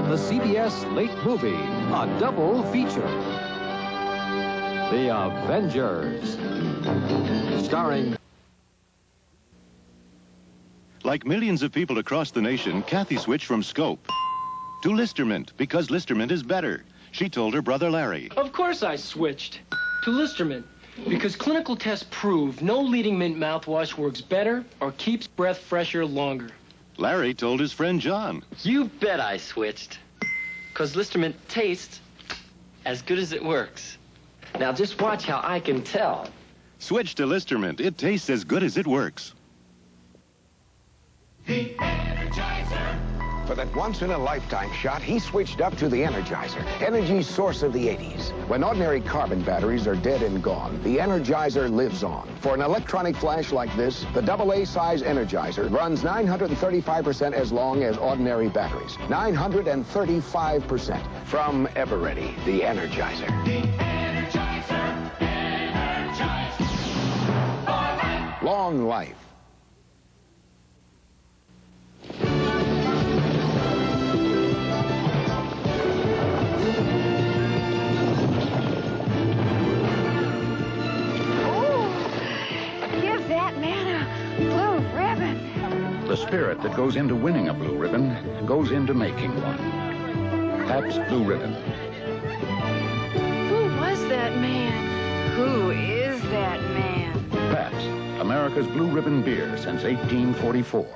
on the CBS Late Movie, a double feature. The Avengers, starring... Like millions of people across the nation, Kathy switched from Scope to Listermint because Listermint is better. She told her brother Larry. Of course I switched to Listermint because clinical tests prove no leading mint mouthwash works better or keeps breath fresher longer. Larry told his friend John. You bet I switched. Because Listermint tastes as good as it works. Now just watch how I can tell. Switch to Listermint. It tastes as good as it works. The Energizer. For that once-in-a-lifetime shot, he switched up to the Energizer, energy's source of the 80s. When ordinary carbon batteries are dead and gone, the Energizer lives on. For an electronic flash like this, the AA size Energizer runs 935% as long as ordinary batteries. 935%. From Everready, the Energizer. The Energizer. Energized. For life. Long life. The spirit that goes into winning a blue ribbon goes into making one. Pabst Blue Ribbon. Who was that man? Who is that man? Pabst, America's blue ribbon beer since 1844.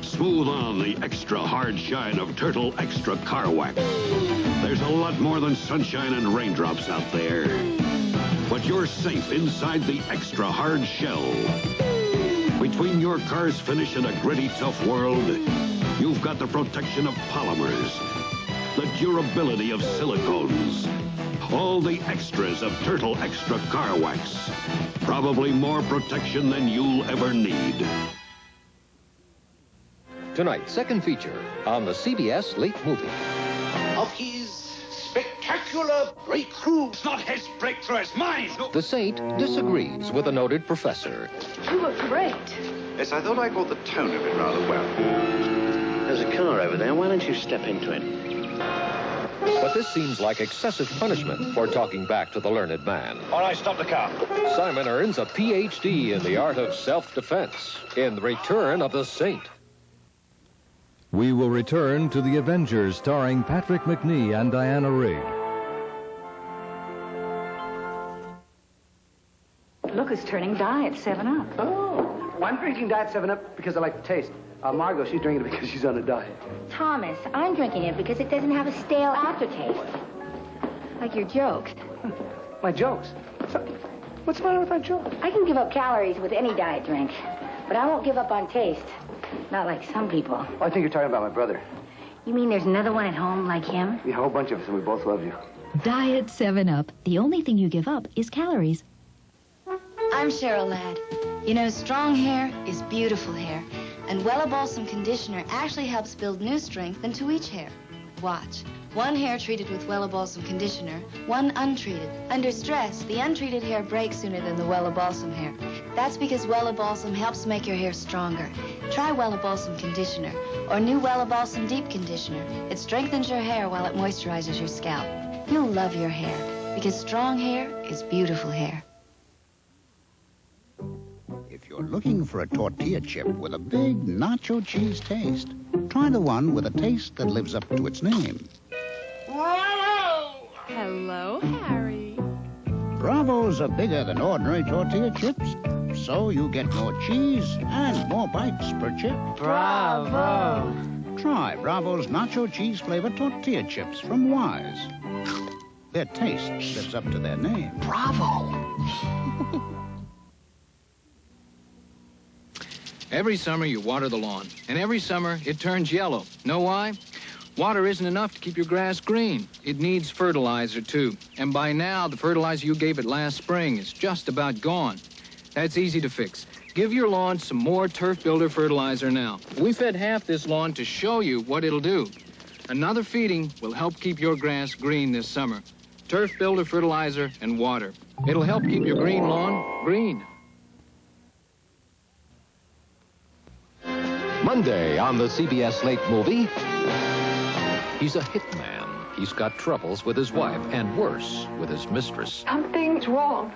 Smooth on the extra hard shine of Turtle Extra Car Wax. There's a lot more than sunshine and raindrops out there. But you're safe inside the extra hard shell. Between your car's finish and a gritty, tough world, you've got the protection of polymers, the durability of silicones, all the extras of Turtle Extra Car Wax. Probably more protection than you'll ever need. Tonight's second feature on the CBS Late Movie. Of his spectacular breakthrough. It's not his breakthrough, it's mine. No. The Saint disagrees with a noted professor. You look great. Yes, I thought I caught the tone of it rather well. There's a car over there. Why don't you step into it? But this seems like excessive punishment for talking back to the learned man. All right, stop the car. Simon earns a Ph.D. in the art of self-defense in The Return of the Saint. We will return to The Avengers, starring Patrick McNee and Diana Rigg. Look, it's turning diet 7-Up. Oh, well, I'm drinking Diet 7-Up because I like the taste. Margot, she's drinking it because she's on a diet. Thomas, I'm drinking it because it doesn't have a stale aftertaste. Like your jokes. My jokes? What's the matter with my jokes? I can give up calories with any diet drink, but I won't give up on taste. Not like some people. Oh, I think you're talking about my brother. You mean there's another one at home like him? Yeah, a whole bunch of us, and we both love you. Diet 7-Up. The only thing you give up is calories. I'm Cheryl, lad. You know, strong hair is beautiful hair. And Wella Balsam Conditioner actually helps build new strength into each hair. Watch. One hair treated with Wella Balsam Conditioner, one untreated. Under stress, the untreated hair breaks sooner than the Wella Balsam hair. That's because Wella Balsam helps make your hair stronger. Try Wella Balsam Conditioner or new Wella Balsam Deep Conditioner. It strengthens your hair while it moisturizes your scalp. You'll love your hair because strong hair is beautiful hair. If you're looking for a tortilla chip with a big nacho cheese taste, try the one with a taste that lives up to its name. Hello, Harry. Bravos are bigger than ordinary tortilla chips, so you get more cheese and more bites per chip. Bravo. Try Bravo's nacho cheese flavored tortilla chips from Wise. Their taste lives up to their name. Bravo. Every summer you water the lawn, and every summer it turns yellow. Know why? Water isn't enough to keep your grass green. It needs fertilizer, too. And by now, the fertilizer you gave it last spring is just about gone. That's easy to fix. Give your lawn some more Turf Builder fertilizer now. We fed half this lawn to show you what it'll do. Another feeding will help keep your grass green this summer. Turf Builder fertilizer and water. It'll help keep your green lawn green. Monday on the CBS Late Movie. He's a hitman. He's got troubles with his wife and worse, with his mistress. Something's wrong,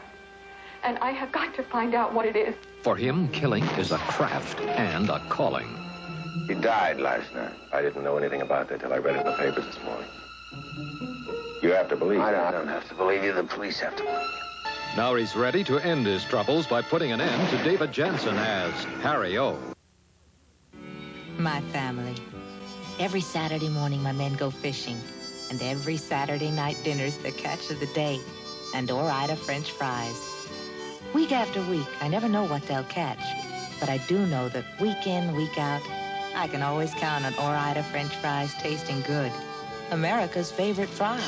and I have got to find out what it is. For him, killing is a craft and a calling. He died last night. I didn't know anything about that till I read it in the papers this morning. You have to believe me. I don't have to believe you. The police have to believe you. Now he's ready to end his troubles by putting an end to David Jansen as Harry O. My family. Every Saturday morning, my men go fishing. And every Saturday night dinner's the catch of the day. And Ida French fries. Week after week, I never know what they'll catch. But I do know that week in, week out, I can always count on Ida French fries tasting good. America's favorite fries.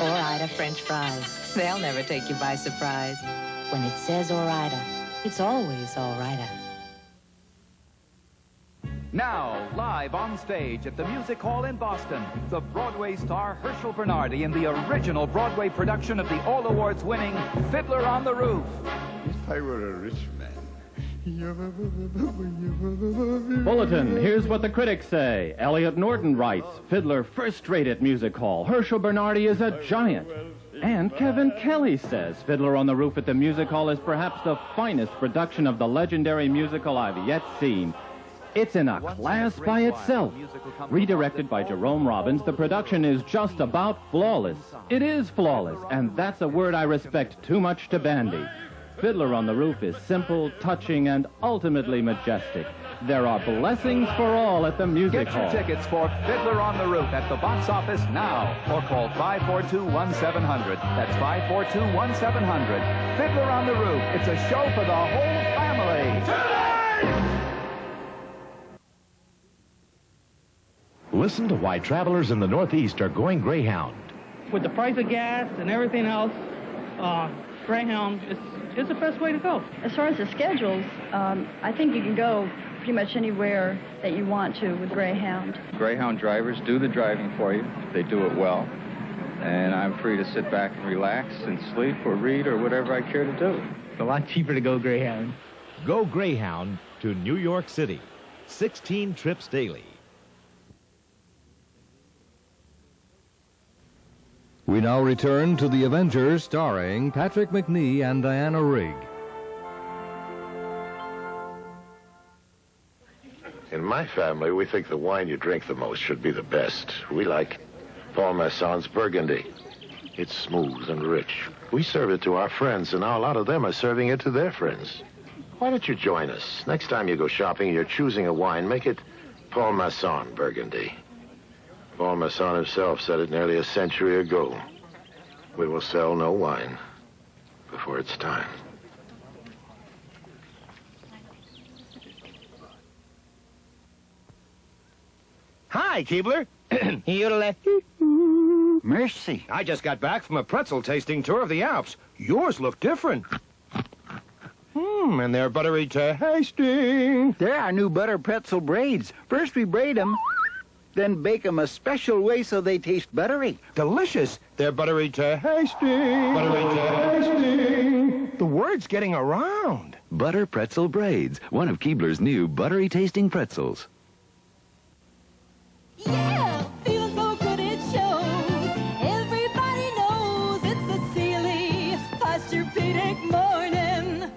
Ida French fries. They'll never take you by surprise. When it says Ida, it's always Ida. Now, live on stage at the Music Hall in Boston, the Broadway star Herschel Bernardi in the original Broadway production of the all-awards-winning Fiddler on the Roof. If I were a rich man... Bulletin, here's what the critics say. Elliot Norton writes, Fiddler first-rate at Music Hall. Herschel Bernardi is a giant. And Kevin Kelly says Fiddler on the Roof at the Music Hall is perhaps the finest production of the legendary musical I've yet seen. It's in a class by itself. Redirected by Jerome Robbins, the production is just about flawless. It is flawless, and that's a word I respect too much to bandy. Fiddler on the Roof is simple, touching, and ultimately majestic. There are blessings for all at the Music Hall. Get your tickets for Fiddler on the Roof at the box office now, or call 542-1700. That's 542-1700. Fiddler on the Roof. It's a show for the whole family. Listen to why travelers in the Northeast are going Greyhound. With the price of gas and everything else, Greyhound is the best way to go. As far as the schedules, I think you can go pretty much anywhere that you want to with Greyhound. Greyhound drivers do the driving for you. They do it well. And I'm free to sit back and relax and sleep or read or whatever I care to do. It's a lot cheaper to go Greyhound. Go Greyhound to New York City. 16 trips daily. We now return to The Avengers, starring Patrick McNee and Diana Rigg. In my family, we think the wine you drink the most should be the best. We like Paul Masson's Burgundy. It's smooth and rich. We serve it to our friends, and now a lot of them are serving it to their friends. Why don't you join us? Next time you go shopping and you're choosing a wine, make it Paul Masson Burgundy. Paul Masson himself said it nearly a century ago. We will sell no wine before it's time. Hi, Keebler. Mercy. I just got back from a pretzel tasting tour of the Alps. Yours look different. And they're buttery tasting. They're our new butter pretzel braids. First we braid them, then bake them a special way so they taste buttery. Delicious. They're buttery tasting. Buttery tasting. The word's getting around. Butter Pretzel Braids, one of Keebler's new buttery tasting pretzels. Yeah, feels so good it shows. Everybody knows it's a silly Posturepedic morning.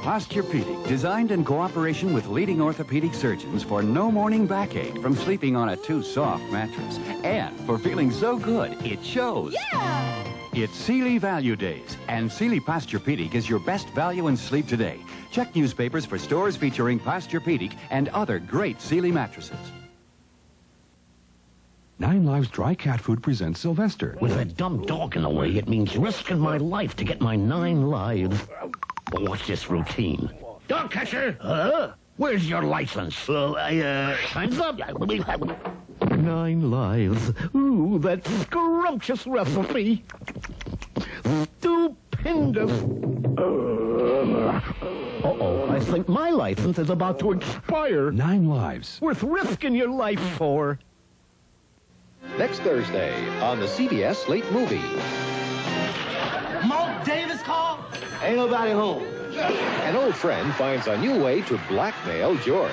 Posturepedic, designed in cooperation with leading orthopedic surgeons for no morning backache from sleeping on a too soft mattress. And for feeling so good, it shows. Yeah! It's Sealy Value Days, and Sealy Posturepedic is your best value in sleep today. Check newspapers for stores featuring Posturepedic and other great Sealy mattresses. 9 Lives Dry Cat Food presents Sylvester. With a dumb dog in the way, it means risking my life to get my 9 lives. But what's this routine? Dog catcher! Where's your license? Time's up. 9 lives. Ooh, that scrumptious recipe. Stupendous. Uh-oh, I think my license is about to expire. 9 Lives. Worth risking your life for. Next Thursday on the CBS Late Movie. Mark Davis call? Ain't nobody home. An old friend finds a new way to blackmail George.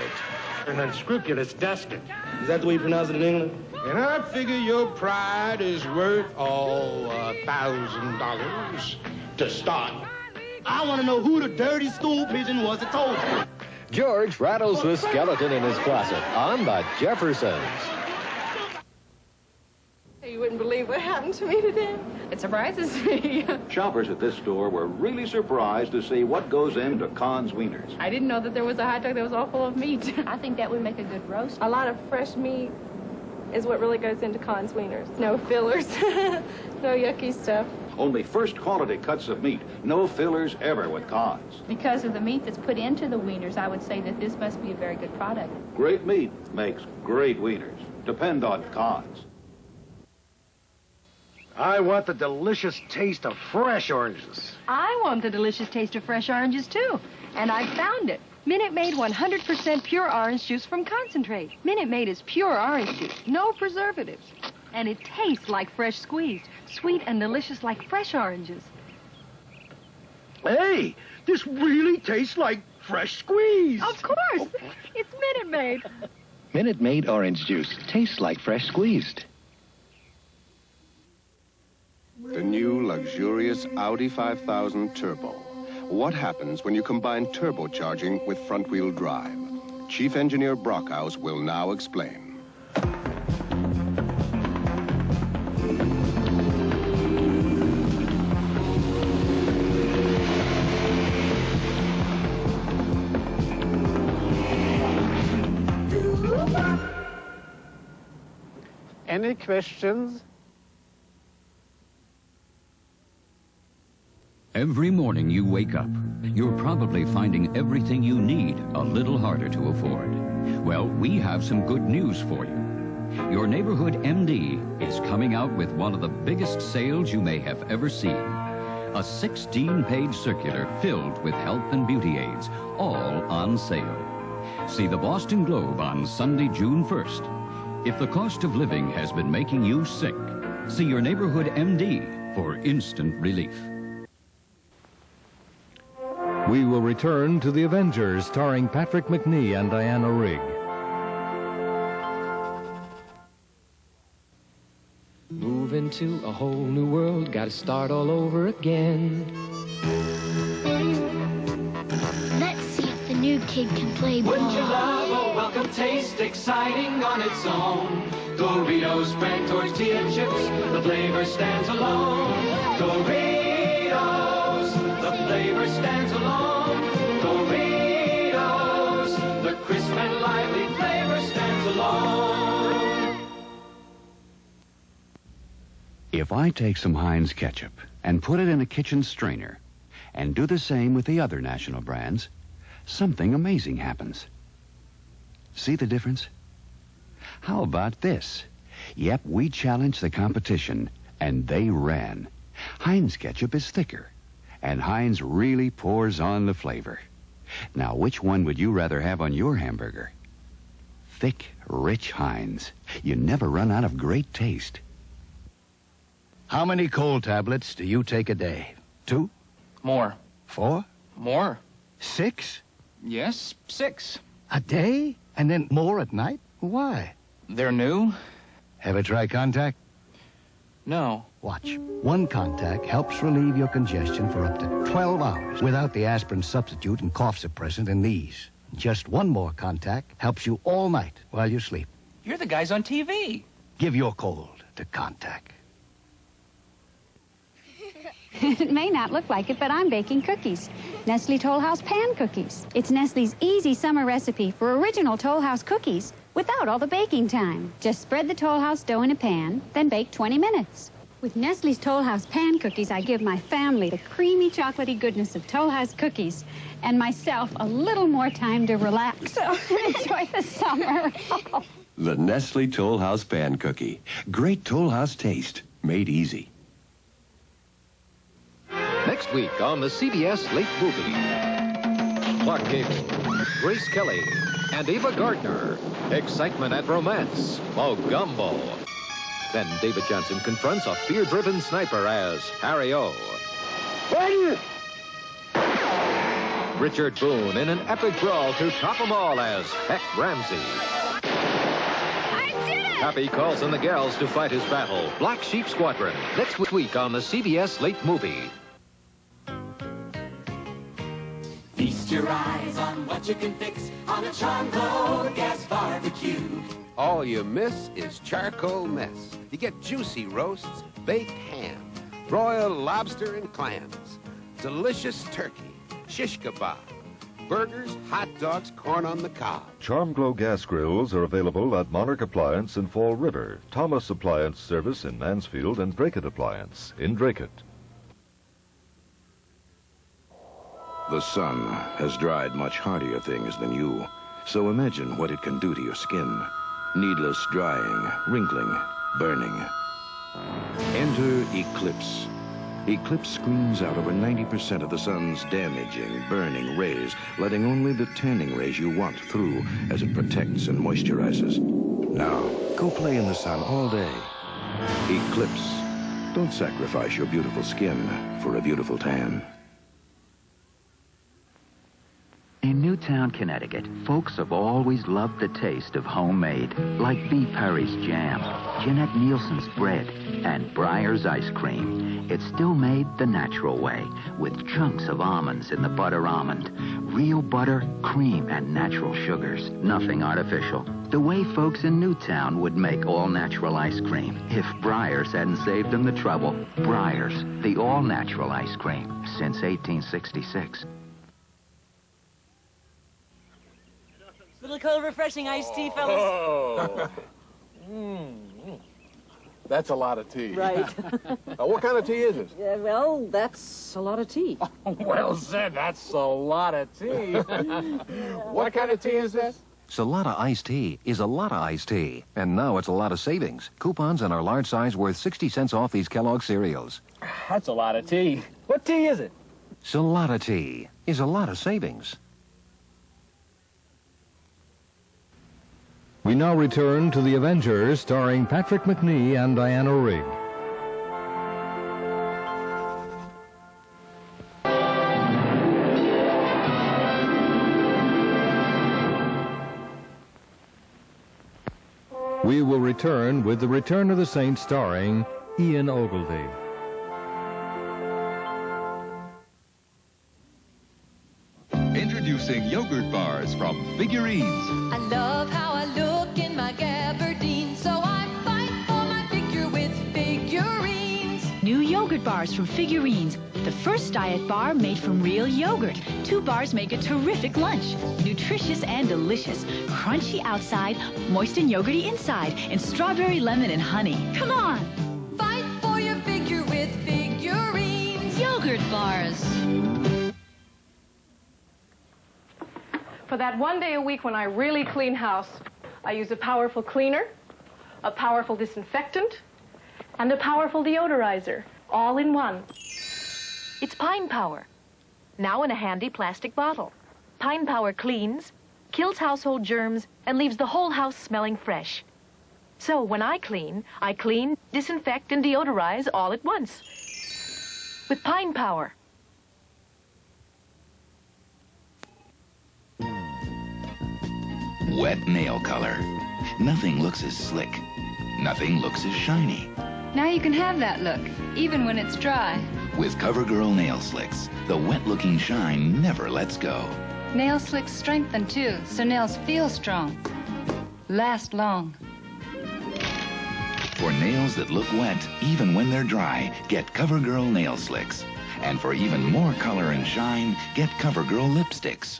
An unscrupulous dastard. Is that the way you pronounce it in England? And I figure your pride is worth all $1,000 to start. I want to know who the dirty stool pigeon was that told you. George rattles the skeleton in his closet on the Jeffersons. You wouldn't believe what happened to me today. It surprises me. Shoppers at this store were really surprised to see what goes into Kahn's wieners. I didn't know that there was a hot dog that was all full of meat. I think that would make a good roast. A lot of fresh meat is what really goes into Kahn's wieners. No fillers, no yucky stuff. Only first quality cuts of meat. No fillers ever with Kahn's. Because of the meat that's put into the wieners, I would say that this must be a very good product. Great meat makes great wieners. Depend on Kahn's. I want the delicious taste of fresh oranges. I want the delicious taste of fresh oranges, too. And I found it. Minute Maid 100% pure orange juice from concentrate. Minute Maid is pure orange juice, no preservatives. And it tastes like fresh squeezed, sweet and delicious like fresh oranges. Hey, this really tastes like fresh squeezed. Of course. It's Minute Maid. Minute Maid orange juice tastes like fresh squeezed. The new luxurious Audi 5000 Turbo. What happens when you combine turbocharging with front-wheel drive? Chief Engineer Brockhaus will now explain. Any questions? Every morning you wake up, you're probably finding everything you need a little harder to afford. Well, we have some good news for you. Your neighborhood MD is coming out with one of the biggest sales you may have ever seen. A 16-page circular filled with health and beauty aids, all on sale. See the Boston Globe on Sunday, June 1st. If the cost of living has been making you sick, see your neighborhood MD for instant relief. We will return to The Avengers, starring Patrick McNee and Diana Rigg. Move into a whole new world, gotta start all over again. Let's see if the new kid can play ball. Wouldn't you love a welcome taste, exciting on its own? Doritos, spread tortilla chips, the flavor stands alone. Doritos, the flavor stands alone. Doritos, the crisp and lively flavor stands alone. If I take some Heinz ketchup and put it in a kitchen strainer and do the same with the other national brands, something amazing happens. See the difference? How about this? Yep, we challenged the competition, and they ran. Heinz ketchup is thicker, and Heinz really pours on the flavor. Now, which one would you rather have on your hamburger? Thick, rich Heinz. You never run out of great taste. How many cold tablets do you take a day? 2? More. 4? More. 6? Yes, 6. A day? And then more at night? Why? They're new? Ever try Contact? No. Watch. One Contact helps relieve your congestion for up to 12 hours without the aspirin substitute and cough suppressant in these. Just one more Contact helps you all night while you sleep. You're the guys on TV. Give your cold to Contact. It may not look like it, but I'm baking cookies. Nestle Toll House Pan Cookies. It's Nestle's easy summer recipe for original Toll House cookies without all the baking time. Just spread the Toll House dough in a pan, then bake 20 minutes. With Nestle's Toll House Pan Cookies, I give my family the creamy, chocolatey goodness of Toll House cookies and myself a little more time to relax and enjoy the summer. The Nestle Toll House Pan Cookie. Great Toll House taste, made easy. Next week on the CBS Late Movie, Clark Gable, Grace Kelly, and Eva Gardner. Excitement and romance. Mogumbo. Then David Johnson confronts a fear-driven sniper as Harry O. Richard Boone in an epic brawl to top them all as Heck Ramsey. I did it! Happy calls on the gals to fight his battle. Black Sheep Squadron, next week on the CBS Late Movie. Feast your eyes on what you can fix on a charcoal gas barbecue. All you miss is charcoal mess. You get juicy roasts, baked ham, broiled lobster and clams, delicious turkey, shish kebab, burgers, hot dogs, corn on the cob. Charm Glow gas grills are available at Monarch Appliance in Fall River, Thomas Appliance Service in Mansfield, and Dracut Appliance in Dracut. The sun has dried much hardier things than you, so imagine what it can do to your skin. Needless drying, wrinkling, burning. Enter Eclipse. Eclipse screens out over 90% of the sun's damaging, burning rays, letting only the tanning rays you want through as it protects and moisturizes. Now, go play in the sun all day. Eclipse. Don't sacrifice your beautiful skin for a beautiful tan. In Newtown, Connecticut, folks have always loved the taste of homemade, like B. Perry's jam, Jeanette Nielsen's bread, and Breyer's ice cream. It's still made the natural way, with chunks of almonds in the butter almond, real butter, cream, and natural sugars, nothing artificial. The way folks in Newtown would make all-natural ice cream if Breyer's hadn't saved them the trouble. Breyer's, the all-natural ice cream, since 1866. Little cold, refreshing iced tea, fellas. Oh. That's a lot of tea. Right. What kind of tea is it? Well, that's a lot of tea. Well said, that's a lot of tea. What kind of tea is this? Salata iced tea is a lot of iced tea. And now it's a lot of savings. Coupons on our large size worth 60 cents off these Kellogg cereals. That's a lot of tea. What tea is it? Salata tea is a lot of savings. We now return to The Avengers, starring Patrick Macnee and Diana Rigg. We will return with The Return of the Saint, starring Ian Ogilvy. Introducing yogurt bars from Figurines. I love how I look in my gabardine, so I fight for my figure with figurines. New yogurt bars from Figurines. The first diet bar made from real yogurt. 2 bars make a terrific lunch. Nutritious and delicious. Crunchy outside, moist and yogurty inside, and strawberry, lemon, and honey. Come on! Fight for your figure with figurines. Yogurt bars. For that one day a week when I really clean house, I use a powerful cleaner, a powerful disinfectant, and a powerful deodorizer, all in one. It's Pine Power, now in a handy plastic bottle. Pine Power cleans, kills household germs, and leaves the whole house smelling fresh. So when I clean, disinfect, and deodorize all at once. With Pine Power. Wet nail color. Nothing looks as slick. Nothing looks as shiny. Now you can have that look, even when it's dry. With CoverGirl Nail Slicks, the wet-looking shine never lets go. Nail slicks strengthen too, so nails feel strong. Last long. For nails that look wet, even when they're dry, get CoverGirl Nail Slicks. And for even more color and shine, get CoverGirl Lipsticks.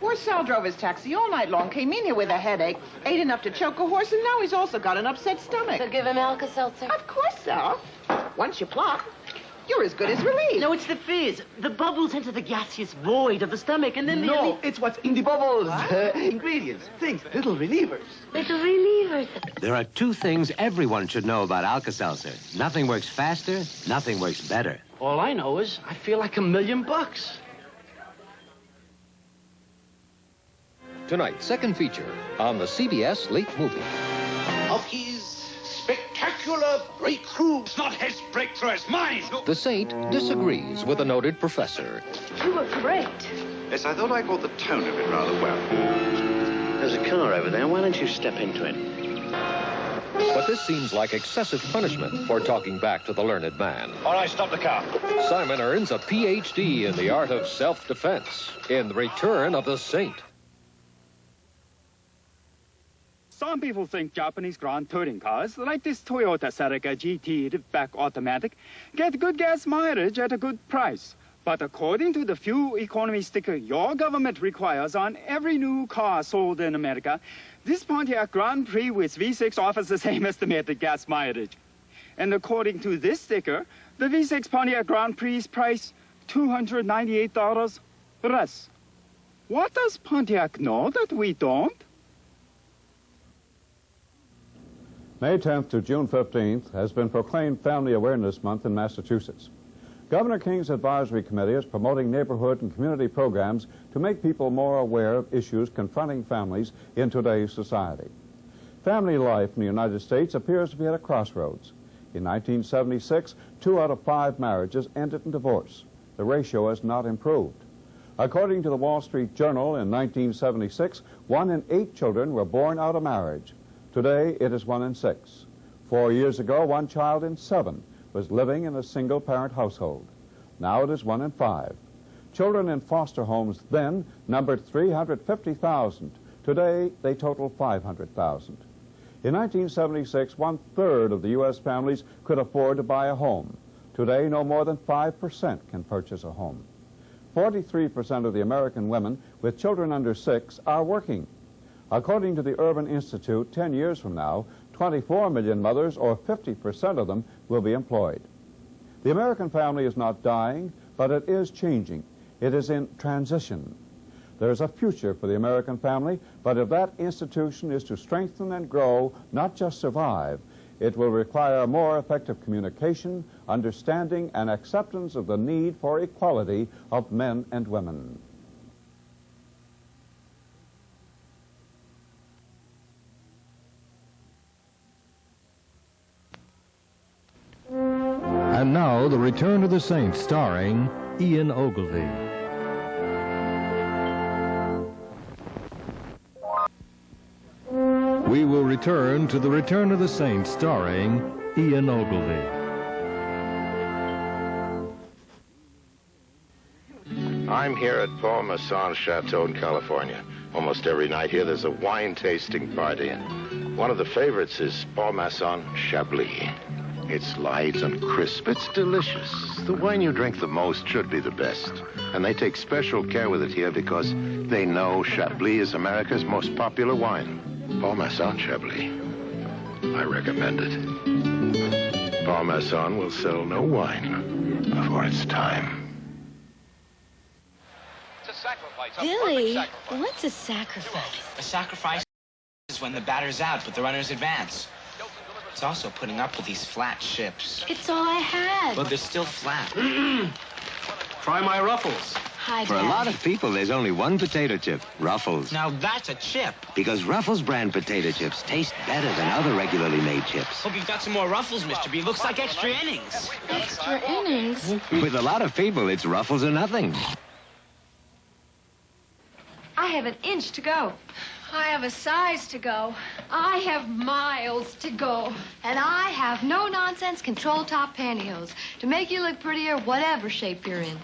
Poor Sal drove his taxi all night long, came in here with a headache, ate enough to choke a horse, and now he's also got an upset stomach. So give him Alka-Seltzer? Of course, Sal. Once you plop, you're as good as relieved. No, it's the fizz. The bubbles enter the gaseous void of the stomach, and then they... No, it's what's in the bubbles. Ingredients, things, little relievers. Little relievers. There are 2 things everyone should know about Alka-Seltzer. Nothing works faster, nothing works better. All I know is I feel like $1,000,000. Tonight's second feature on the CBS Late Movie. Of his spectacular breakthrough. It's not his breakthrough, it's mine. The Saint disagrees with a noted professor. You look great. Yes, I thought I caught the tone of it rather well. There's a car over there. Why don't you step into it? But this seems like excessive punishment for talking back to the learned man. All right, stop the car. Simon earns a Ph.D. in the art of self-defense in The Return of the Saint. Some people think Japanese Grand Touring cars, like this Toyota Celica GT liftback automatic, get good gas mileage at a good price. But according to the fuel economy sticker your government requires on every new car sold in America, this Pontiac Grand Prix with V6 offers the same estimated gas mileage. And according to this sticker, the V6 Pontiac Grand Prix is priced $298 less. What does Pontiac know that we don't? May 10th to June 15th has been proclaimed Family Awareness Month in Massachusetts. Governor King's Advisory Committee is promoting neighborhood and community programs to make people more aware of issues confronting families in today's society. Family life in the United States appears to be at a crossroads. In 1976, 2 out of 5 marriages ended in divorce. The ratio has not improved. According to the Wall Street Journal, in 1976, 1 in 8 children were born out of marriage. Today, it is 1 in 6. 4 years ago, 1 child in 7 was living in a single-parent household. Now it is 1 in 5. Children in foster homes then numbered 350,000. Today, they total 500,000. In 1976, 1/3 of the U.S. families could afford to buy a home. Today, no more than 5% can purchase a home. 43% of the American women with children under 6 are working. According to the Urban Institute, 10 years from now, 24 million mothers, or 50% of them, will be employed. The American family is not dying, but it is changing. It is in transition. There is a future for the American family, but if that institution is to strengthen and grow, not just survive, it will require more effective communication, understanding, and acceptance of the need for equality of men and women. And now, The Return of the Saint, starring Ian Ogilvy. We will return to The Return of the Saint, starring Ian Ogilvy. I'm here at Paul Masson Chateau in California. Almost every night here there's a wine tasting party, and one of the favorites is Paul Masson Chablis. It's light and crisp. It's delicious. The wine you drink the most should be the best. And they take special care with it here because they know Chablis is America's most popular wine. Paul Masson Chablis. I recommend it. Paul Masson will sell no wine before it's time. Billy, what's a sacrifice? A sacrifice is when the batter's out, but the runners advance. It's also putting up with these flat ships. It's all I had. But they're still flat. Try my Ruffles. Hi, For Dad. a lot of people, there's only one potato chip, Ruffles. Now that's a chip. Because Ruffles brand potato chips taste better than other regularly made chips. Hope you've got some more Ruffles, Mr. B. Looks like extra innings. Extra innings? With a lot of people, it's Ruffles or nothing. I have an inch to go. I have a size to go. I have miles to go. And I have no-nonsense control top pantyhose to make you look prettier whatever shape you're in.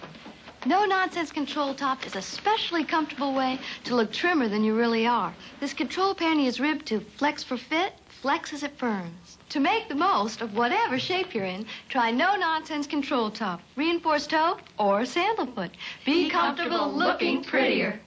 No-nonsense control top is a specially comfortable way to look trimmer than you really are. This control panty is ribbed to flex for fit, flex as it firms. To make the most of whatever shape you're in, try no-nonsense control top, reinforced toe, or sandalfoot. Be comfortable looking prettier.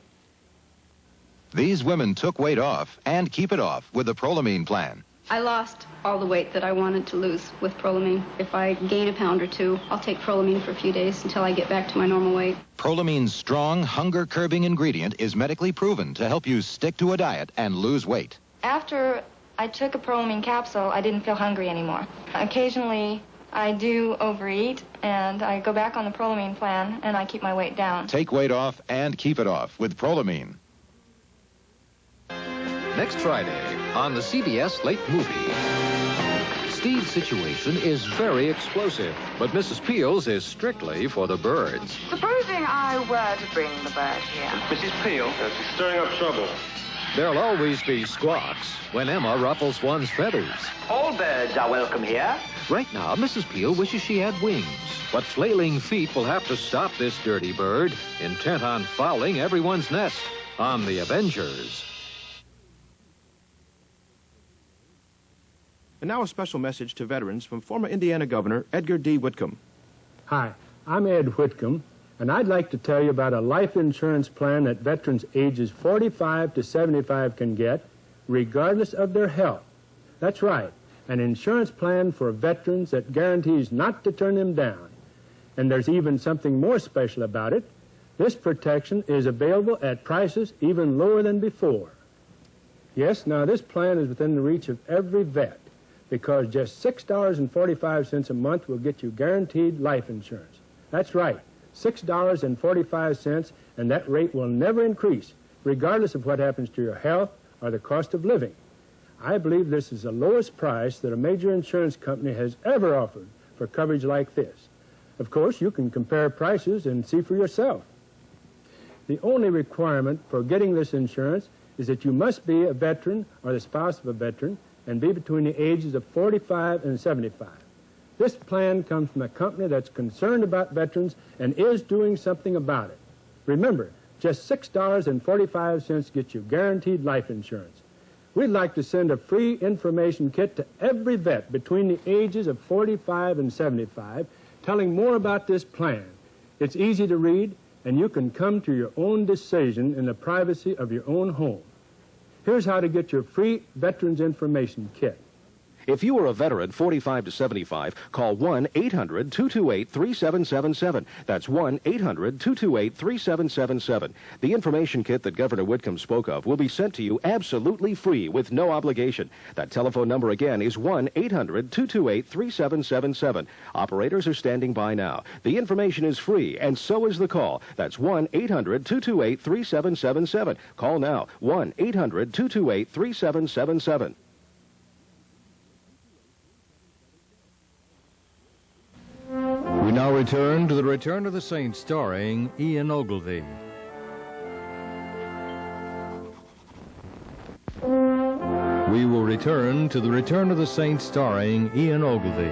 These women took weight off and keep it off with the Prolamine plan. I lost all the weight that I wanted to lose with Prolamine. If I gain a pound or two, I'll take Prolamine for a few days until I get back to my normal weight. Prolamine's strong, hunger-curbing ingredient is medically proven to help you stick to a diet and lose weight. After I took a Prolamine capsule, I didn't feel hungry anymore. Occasionally, I do overeat, and I go back on the Prolamine plan, and I keep my weight down. Take weight off and keep it off with Prolamine. Next Friday on the CBS Late Movie. Steve's situation is very explosive, but Mrs. Peel's is strictly for the birds. Supposing I were to bring the bird here. Mrs. Peel? She's stirring up trouble. There'll always be squawks when Emma ruffles one's feathers. All birds are welcome here. Right now, Mrs. Peel wishes she had wings, but flailing feet will have to stop this dirty bird, intent on fouling everyone's nest on the Avengers. And now a special message to veterans from former Indiana Governor Edgar D. Whitcomb. Hi, I'm Ed Whitcomb, and I'd like to tell you about a life insurance plan that veterans ages 45 to 75 can get, regardless of their health. That's right, an insurance plan for veterans that guarantees not to turn them down. And there's even something more special about it. This protection is available at prices even lower than before. Yes, now this plan is within the reach of every vet, because just $6.45 a month will get you guaranteed life insurance. That's right, $6.45, and that rate will never increase, regardless of what happens to your health or the cost of living. I believe this is the lowest price that a major insurance company has ever offered for coverage like this. Of course, you can compare prices and see for yourself. The only requirement for getting this insurance is that you must be a veteran or the spouse of a veteran and be between the ages of 45 and 75. This plan comes from a company that's concerned about veterans and is doing something about it. Remember, just $6.45 gets you guaranteed life insurance. We'd like to send a free information kit to every vet between the ages of 45 and 75, telling more about this plan. It's easy to read, and you can come to your own decision in the privacy of your own home. Here's how to get your free Veterans Information Kit. If you are a veteran 45 to 75, call 1-800-228-3777. That's 1-800-228-3777. The information kit that Governor Whitcomb spoke of will be sent to you absolutely free with no obligation. That telephone number again is 1-800-228-3777. Operators are standing by now. The information is free, and so is the call. That's 1-800-228-3777. Call now, 1-800-228-3777. We now return to The Return of the Saint, starring Ian Ogilvy. We will return to The Return of the Saint, starring Ian Ogilvy.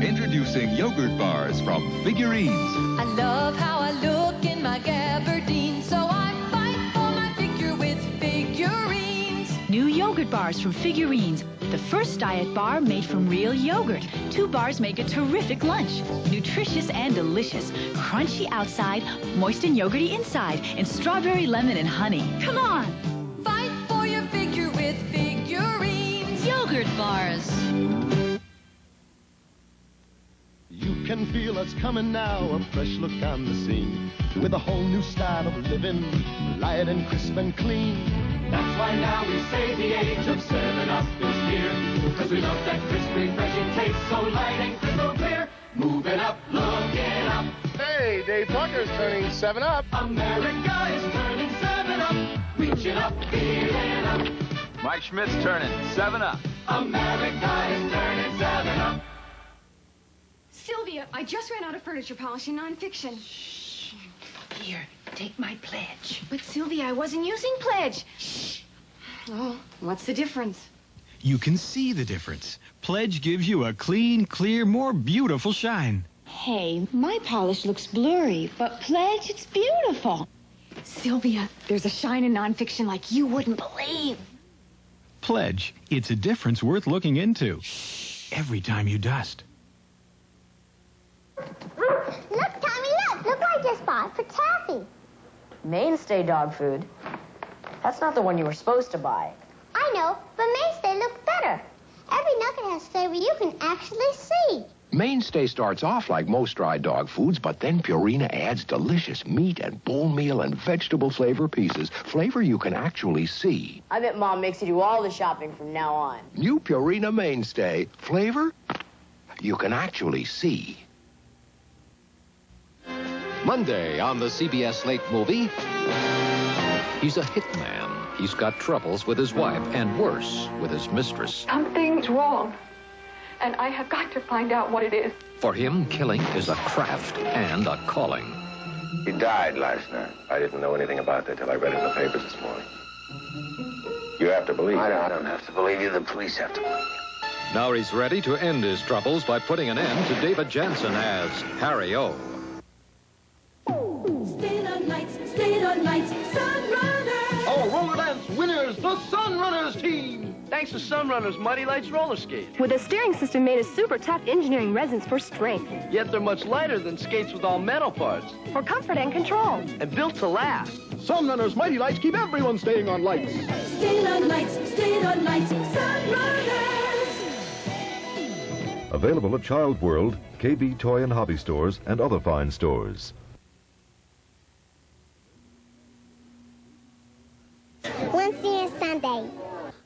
Introducing yogurt bars from Figurines. I love how I look in my gabardine, so I fight for my figure with Figurines. New yogurt bars from Figurines. The first diet bar made from real yogurt. 2 bars make a terrific lunch. Nutritious and delicious. Crunchy outside, moist and yogurty inside, and strawberry, lemon, and honey. Come on! Fight for your figure with Figurines. Yogurt bars. You can feel us coming now, a fresh look on the scene, with a whole new style of living, light and crisp and clean. That's why now we say the age of 7-Up is here, because we love that crisp, refreshing taste, so light and crystal clear. Move it up, look it up. Hey, Dave Tucker's turning 7-Up. America is turning 7-Up. Reach it up, feel it up. Mike Schmidt's turning 7-Up. America is turning 7-Up. Sylvia, I just ran out of furniture polishing nonfiction. Shh. Here, take my pledge. But Sylvia, I wasn't using pledge. Shh. Oh, what's the difference? You can see the difference. Pledge gives you a clean, clear, more beautiful shine. Hey, my polish looks blurry, but Pledge, it's beautiful. Sylvia, there's a shine in nonfiction like you wouldn't believe. Pledge, it's a difference worth looking into. Every time you dust. Look, Tommy, look what I just bought for Taffy. Mainstay dog food? That's not the one you were supposed to buy. I know, but Mainstay looks better. Every nugget has flavor you can actually see. Mainstay starts off like most dry dog foods, but then Purina adds delicious meat and bone meal and vegetable flavor pieces. Flavor you can actually see. I bet Mom makes you do all the shopping from now on. New Purina Mainstay. Flavor you can actually see. Monday on the CBS Late Movie, he's a hitman He's got troubles with his wife and worse, with his mistress. Something's wrong, and I have got to find out what it is. For him, killing is a craft and a calling. He died last night. I didn't know anything about that till I read it in the papers this morning. You have to believe I don't have to believe you. The police have to believe you. Now he's ready to end his troubles by putting an end to David Jansen as Harry O. Staying on lights, Sunrunners. Our roller dance winners, the Sunrunners team. Thanks to Sunrunners' Mighty Lights roller skates. With a steering system made of super tough engineering resins for strength. Yet they're much lighter than skates with all metal parts. For comfort and control. And built to last. Sunrunners' Mighty Lights keep everyone staying on lights. Staying on lights, Sunrunners. Available at Child World, KB Toy and Hobby Stores, and other fine stores. Wednesday and Sunday.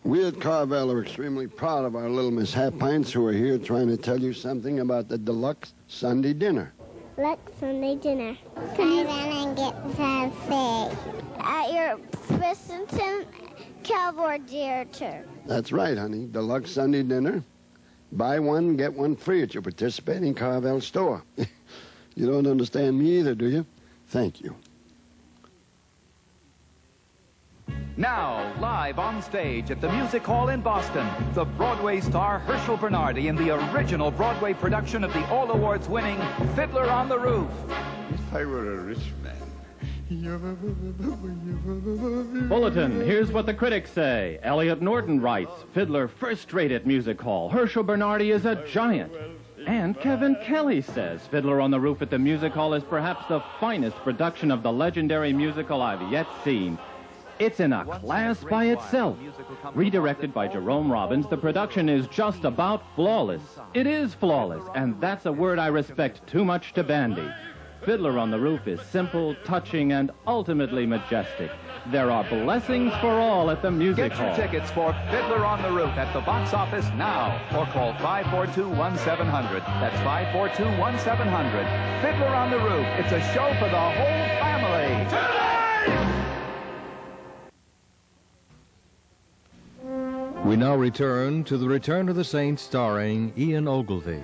We at Carvel are extremely proud of our little Miss Half-Pints who are here trying to tell you something about the deluxe Sunday dinner. Look, Sunday dinner. I ran and get some fish at your Christensen Cowboy Theater. That's right, honey. Deluxe Sunday dinner. Buy one, get one free at your participating Carvel store. You don't understand me either, do you? Thank you. Now, live on stage at the Music Hall in Boston, the Broadway star Herschel Bernardi in the original Broadway production of the All Awards winning Fiddler on the Roof. If I were a rich man. Bulletin, here's what the critics say. Elliot Norton writes, Fiddler first-rate at Music Hall. Herschel Bernardi is a giant. And Kevin Kelly says Fiddler on the Roof at the Music Hall is perhaps the finest production of the legendary musical I've yet seen. It's in a class by itself. Redirected by Jerome Robbins, the production is just about flawless. It is flawless, and that's a word I respect too much to bandy. Fiddler on the Roof is simple, touching, and ultimately majestic. There are blessings for all at the Music Hall. Get your tickets for Fiddler on the Roof at the box office now, or call 542-1700. That's 542-1700. Fiddler on the Roof. It's a show for the whole family. We now return to The Return of the Saints, starring Ian Ogilvy.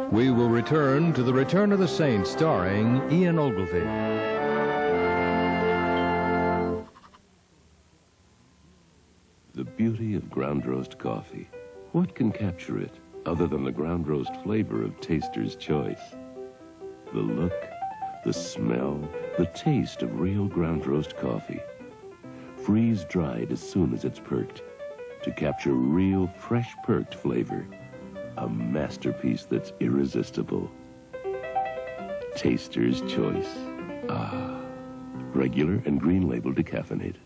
We will return to The Return of the Saints, starring Ian Ogilvy. The beauty of ground roast coffee. What can capture it other than the ground roast flavor of Taster's Choice? The look, the smell, the taste of real ground roast coffee. Freeze-dried as soon as it's perked to capture real, fresh perked flavor. A masterpiece that's irresistible. Taster's Choice. Ah. Regular and green label decaffeinated.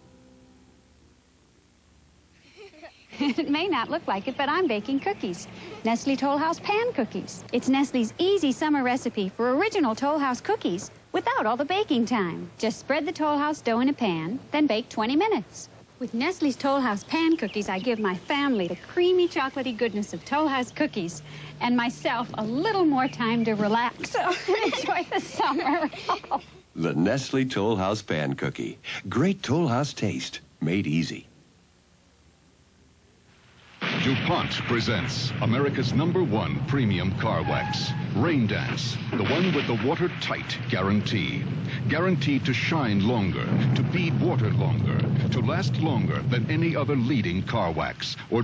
It may not look like it, but I'm baking cookies. Nestle Toll House Pan Cookies. It's Nestle's easy summer recipe for original Toll House cookies without all the baking time. Just spread the Toll House dough in a pan, then bake 20 minutes. With Nestle's Toll House Pan Cookies, I give my family the creamy, chocolatey goodness of Toll House cookies and myself a little more time to relax and enjoy the summer. The Nestle Toll House Pan Cookie. Great Toll House taste, made easy. DuPont presents America's #1 premium car wax, Rain Dance, the one with the watertight guarantee. Guaranteed to shine longer, to bead water longer, to last longer than any other leading car wax. Or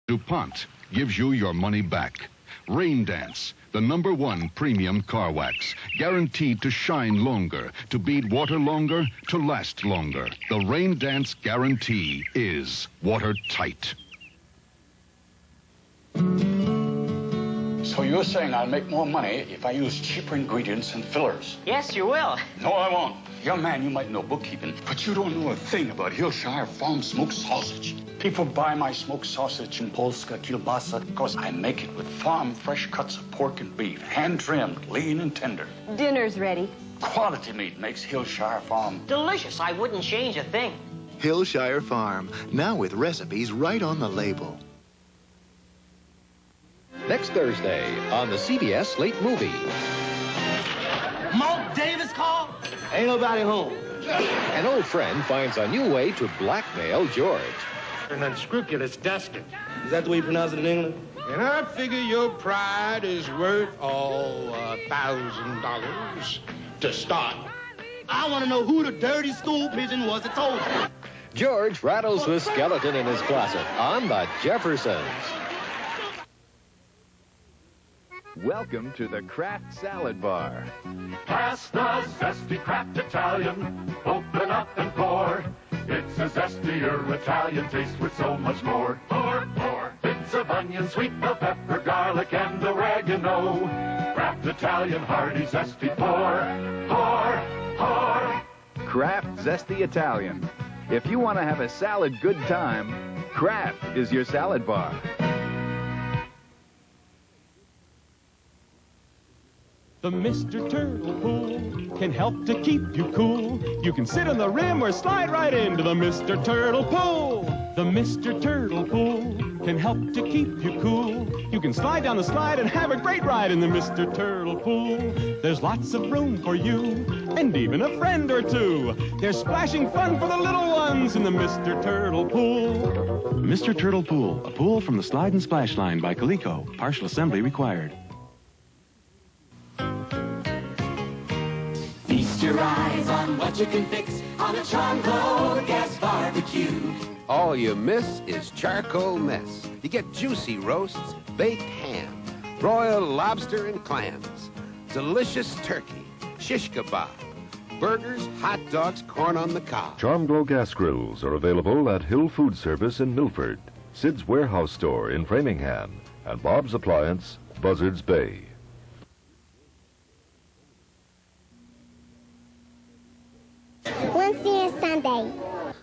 DuPont gives you your money back. Rain Dance, the #1 premium car wax, guaranteed to shine longer, to bead water longer, to last longer. The Rain Dance guarantee is watertight. So you're saying I'll make more money if I use cheaper ingredients and fillers? Yes, you will. No, I won't. Young man, you might know bookkeeping, but you don't know a thing about Hillshire Farm smoked sausage. People buy my smoked sausage in Polska kielbasa because I make it with farm fresh cuts of pork and beef, hand-trimmed, lean and tender. Dinner's ready. Quality meat makes Hillshire Farm Delicious. I wouldn't change a thing. Hillshire Farm, now with recipes right on the label. Next Thursday on the CBS Late Movie. Mark Davis call? Ain't nobody home. An old friend finds a new way to blackmail George. An unscrupulous dastard. Is that the way you pronounce it in England? And I figure your pride is worth all $1,000 to start. I want to know who the dirty school pigeon was that told you. George rattles the skeleton in his closet on the Jeffersons. Welcome to the Kraft Salad Bar. Pass the zesty Kraft Italian. Open up and pour. It's a zestier Italian taste with so much more. Pour, pour. Bits of onion, sweet bell pepper, garlic, and oregano. Kraft Italian hearty zesty pour. Pour, pour. Kraft Zesty Italian. If you want to have a salad good time, Kraft is your salad bar. The Mr. Turtle Pool can help to keep you cool. You can sit on the rim or slide right into the Mr. Turtle Pool. The Mr. Turtle Pool can help to keep you cool. You can slide down the slide and have a great ride in the Mr. Turtle Pool. There's lots of room for you and even a friend or two. There's splashing fun for the little ones in the Mr. Turtle Pool. Mr. Turtle Pool, a pool from the Slide and Splash line by Coleco. Partial assembly required. Feast your eyes on what you can fix on a charcoal gas barbecue. All you miss is charcoal mess. You get juicy roasts, baked ham, broiled lobster and clams, delicious turkey, shish kebab, burgers, hot dogs, corn on the cob. Charmglow gas grills are available at Hill Food Service in Milford, Sid's Warehouse Store in Framingham, and Bob's Appliance, Buzzards Bay. Wednesday and Sunday.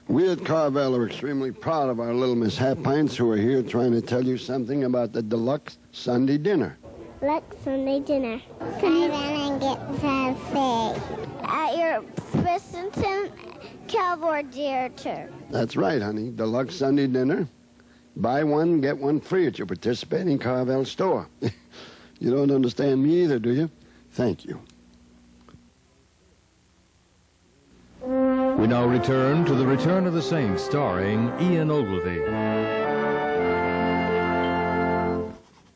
We at Carvel are extremely proud of our little Miss Half-Pints who are here trying to tell you something about the deluxe Sunday dinner. Look, Sunday dinner. Can you run and get some fish at your Christensen Cowboy Theater? That's right, honey. Deluxe Sunday dinner. Buy one, get one free at your participating Carvel store. You don't understand me either, do you? Thank you. We now return to the Return of the Saints, starring Ian Ogilvy.